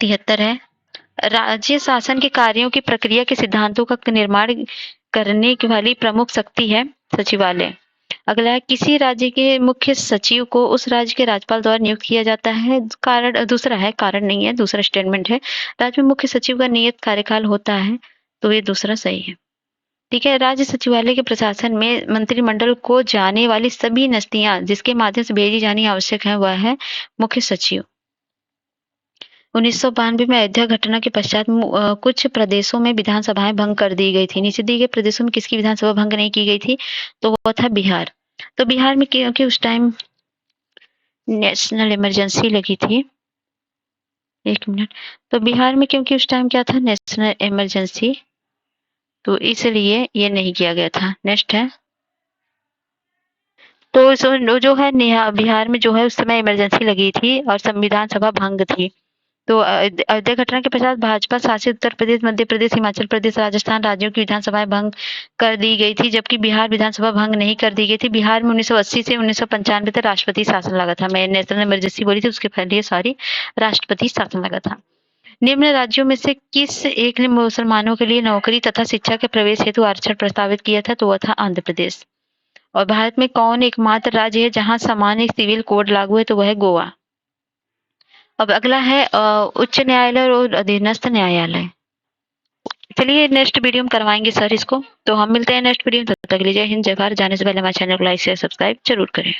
73 है, राज्य शासन के कार्यों की प्रक्रिया के सिद्धांतों का निर्माण करने वाली प्रमुख शक्ति है सचिवालय। अगला है, किसी राज्य के मुख्य सचिव को उस राज्य के राज्यपाल द्वारा नियुक्त किया जाता है। कारण दूसरा है, कारण नहीं है, दूसरा स्टेटमेंट है, राज्य में मुख्य सचिव का नियत कार्यकाल होता है, तो ये दूसरा सही है। ठीक है, राज्य सचिवालय के प्रशासन में मंत्रिमंडल को जाने वाली सभी नस्तियां जिसके माध्यम से भेजी जानी आवश्यक है वह है मुख्य सचिव। 1992 में अयोध्या घटना के पश्चात कुछ प्रदेशों में विधानसभाएं भंग कर दी गई थी। नीचे दिए गए प्रदेशों में किसकी विधानसभा भंग नहीं की गई थी? तो वो था बिहार। तो बिहार में क्योंकि उस टाइम नेशनल इमरजेंसी लगी थी, 1 मिनट, तो बिहार में क्योंकि उस टाइम क्या था? नेशनल इमरजेंसी, तो इसलिए ये नहीं किया गया था। नेक्स्ट है, तो जो है बिहार में जो है उस समय इमरजेंसी लगी थी और संविधान सभा भंग थी। तो अयोध्या घटना के पश्चात भाजपा शासित उत्तर प्रदेश, मध्य प्रदेश, हिमाचल प्रदेश, राजस्थान राज्यों की विधानसभाएं भंग कर दी गई थी, जबकि बिहार विधानसभा भंग नहीं कर दी गई थी। बिहार में 1980 से 1995 तक राष्ट्रपति शासन लगा था। मैं नेशनल इमरजेंसी बोली थी, उसके पहले सॉरी, राष्ट्रपति शासन लगा था। निम्न राज्यों में से किस एक ने मुसलमानों के लिए नौकरी तथा शिक्षा के प्रवेश हेतु आरक्षण प्रस्तावित किया था? तो वह था आंध्र प्रदेश। और भारत में कौन एकमात्र राज्य है जहां सामान्य सिविल कोड लागू है? तो वह है गोवा। अब अगला है उच्च न्यायालय और अधीनस्थ न्यायालय। चलिए नेक्स्ट वीडियो में करवाएंगे सर इसको, तो हम मिलते हैं नेक्स्ट वीडियो में। तब तक के लिए जय हिंद, जय भारत। जाने से पहले हमारे चैनल को लाइक शेयर सब्सक्राइब जरूर करें।